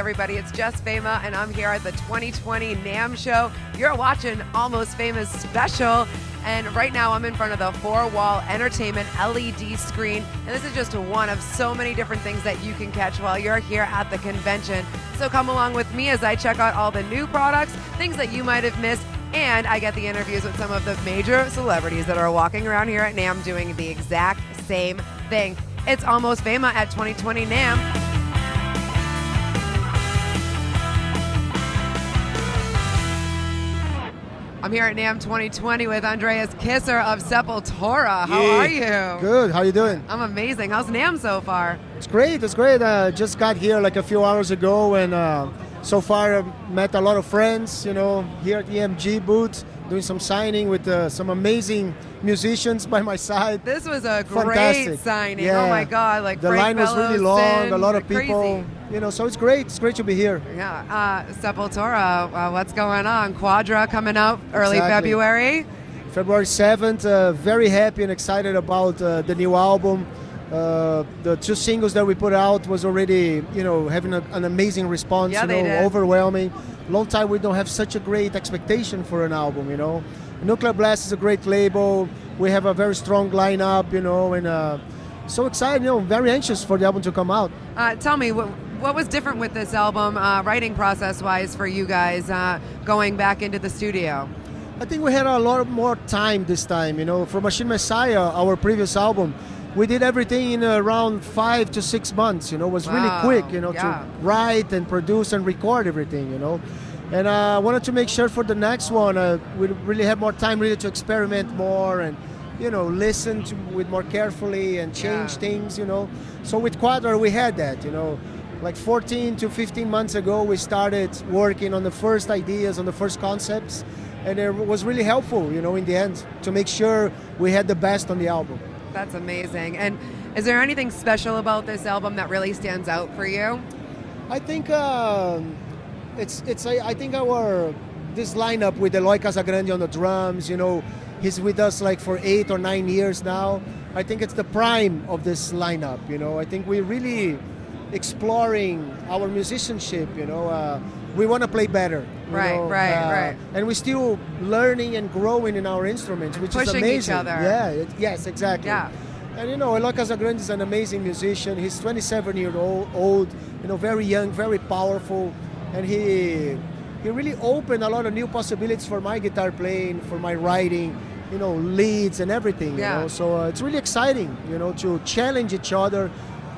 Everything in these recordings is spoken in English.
everybody? It's just Fama, and I'm here at the 2020 NAMM show. You're watching Almost Famous Special, and right now I'm in front of the 4-wall entertainment LED screen, and this is just one of so many different things that you can catch while you're here at the convention. So come along with me as I check out all the new products, things that you might have missed, and I get the interviews with some of the major celebrities that are walking around here at NAMM doing the exact same thing. It's Almost Fama at 2020 NAMM. I'm here at NAMM 2020 with Andreas Kisser of Sepultura. How are you? Good. How you doing? I'm amazing. How's NAMM so far? It's great. It's great. Just got here like a few hours ago, and so far I've met a lot of friends. You know, here at the EMG booth, doing some signing with some amazing musicians by my side. This was a Fantastic. great signing. Yeah. Oh my God! Like the Frank line was really Bellows long. A lot of crazy. people. You know, so it's great. It's great to be here. Yeah. Sepultura. What's going on? Quadra coming out early Exactly. February. February 7th. Very happy and excited about the new album. The 2 singles that we put out was already, you know, having an amazing response. Yeah, you they know, did. overwhelming. Long time we don't have such a great expectation for an album. You know, Nuclear Blast is a great label. We have a very strong lineup. You know, and so excited. You know, very anxious for the album to come out. Tell me, what was different with this album, writing process-wise, for you guys going back into the studio? I think we had a lot more time this time. You know, for Machine Messiah, our previous album, we did everything in around 5 to 6 months. You know, it was really Wow. quick. You know, Yeah. to write and produce and record everything. You know, and I wanted to make sure for the next one we really have more time really to experiment more and, you know, listen to with more carefully and change Yeah. things. You know, so with Quadra we had that. You know. Like 14 to 15 months ago, we started working on the first ideas, on the first concepts, and it was really helpful, you know, in the end, to make sure we had the best on the album. That's amazing. And is there anything special about this album that really stands out for you? I think I think this lineup with Eloy Casagrande on the drums, you know, he's with us like for 8 or 9 years now. I think it's the prime of this lineup, you know. I think we're really exploring our musicianship, you know. We want to play better. you Right, know, right. And we're still learning and growing in our instruments, which is Pushing amazing. each other. Yeah, yes, exactly. Yeah. And you know, Eloy Casagrande is an amazing musician. He's 27 years old, you know, very young, very powerful, and he really opened a lot of new possibilities for my guitar playing, for my writing, you know, leads and everything. Yeah. You know, so it's really exciting, you know, to challenge each other,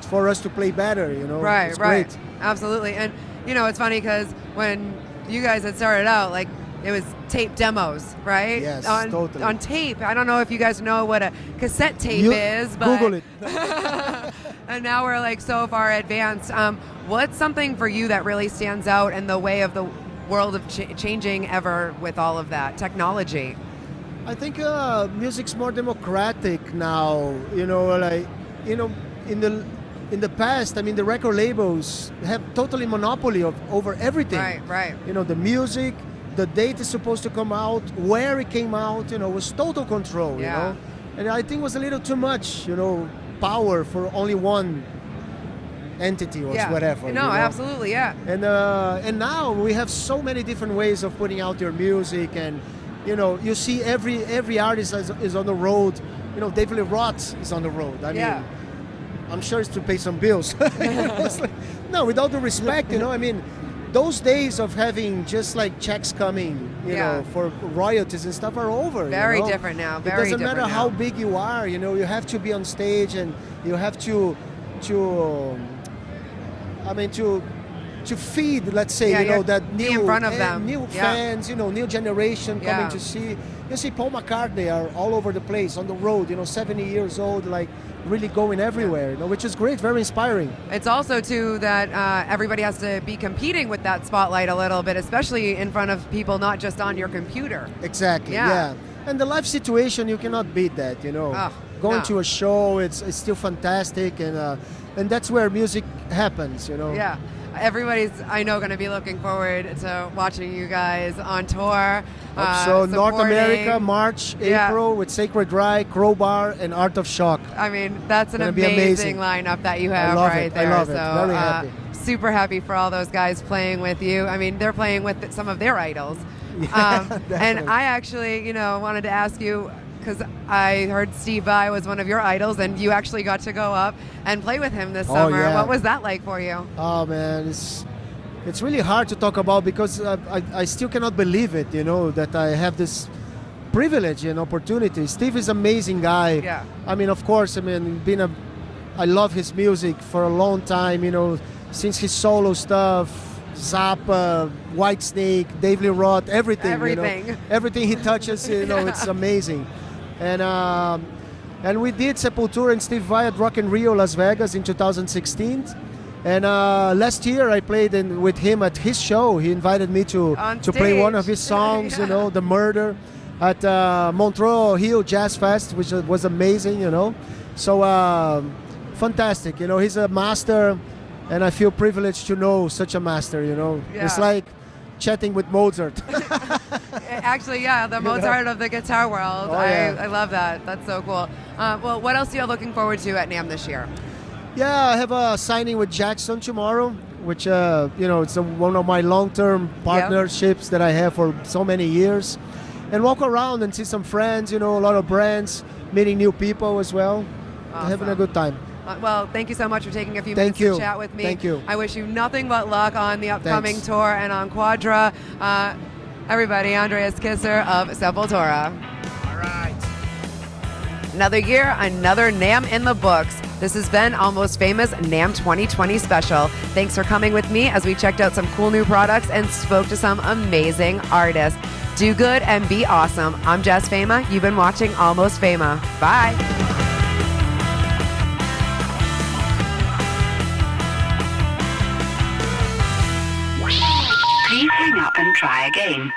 for us to play better. You know, Right, it's right. great. Absolutely. And, you know, it's funny because when you guys had started out, like, it was tape demos, right? Yes, on, totally. On tape. I don't know if you guys know what a cassette tape is, but Google it. and now we're like so far advanced. What's something for you that really stands out in the way of the world of changing ever with all of that technology? I think music's more democratic now. You know, like, you know, in the past, I mean, the record labels have totally monopoly over everything. Right, right. You know, the music, the date is supposed to come out, where it came out, you know, was total control, Yeah. you know. And I think it was a little too much, you know, power for only one entity or Yeah. whatever. No, you know? absolutely, yeah. And now we have so many different ways of putting out your music, and you know, you see every artist is on the road. You know, David Lee Roth is on the road. I Yeah. mean, I'm sure it's to pay some bills. It's like, no, with all due respect, you know, I mean, those days of having just like checks coming, you Yeah. know, for royalties and stuff are over. Very you know? different now. It Very doesn't different matter now. how big you are, you know, you have to be on stage and you have to feed, let's say, Yeah, you know, you're that be new in front of them. new Yeah. fans, you know, new generation Yeah. coming to see. You see Paul McCartney are all over the place on the road, you know, 70 years old, like really going everywhere, you know, which is great, very inspiring. It's also, too, that everybody has to be competing with that spotlight a little bit, especially in front of people, not just on your computer. Exactly, Yeah. yeah. And the live situation, you cannot beat that, you know. Oh, Going no. to a show, it's still fantastic, and that's where music happens, you know. Yeah. everybody's, I know, going to be looking forward to watching you guys on tour. So North supporting. America, March, April with Sacred Rye, Crowbar, and Art of Shock. I mean, that's an Gonna be amazing amazing. lineup that you have love right it. there. I love it. So, Very happy. Super happy for all those guys playing with you. I mean, they're playing with some of their idols. And Definitely. I actually, wanted to ask you, because I heard Steve Vai was one of your idols, and you actually got to go up and play with him this summer. yeah. What was that like for you? Oh man, it's really hard to talk about because I still cannot believe it, that I have this privilege and opportunity. Steve is an amazing guy. Yeah. I mean, of course, I love his music for a long time, since his solo stuff, Zappa, Whitesnake, Dave Lee Roth, everything. Everything. Everything he touches, it's amazing. And we did Sepultura and Steve Vai at Rock in Rio, Las Vegas in 2016. And last year I played with him at his show. He invited me to play one of his songs, Yeah. The Murder, at Montreux Hill Jazz Fest, which was amazing, So fantastic, he's a master, and I feel privileged to know such a master, Yeah. It's like chatting with Mozart. Actually, yeah, the Mozart of the guitar world. Oh, yeah. I love that. That's so cool. Well, what else are you looking forward to at NAMM this year? Yeah, I have a signing with Jackson tomorrow, which it's one of my long-term partnerships that I have for so many years, and walk around and see some friends, a lot of brands, meeting new people as well, having a good time. Well, thank you so much for taking a few minutes to chat with me. Thank you. I wish you nothing but luck on the upcoming Thanks. tour and on Quadra. Everybody, Andreas Kisser of Sepultura. All right. Another year, another NAMM in the books. This has been Almost Famous NAMM 2020 special. Thanks for coming with me as we checked out some cool new products and spoke to some amazing artists. Do good and be awesome. I'm Jess Fama. You've been watching Almost Fama. Bye. Please hang up and try again.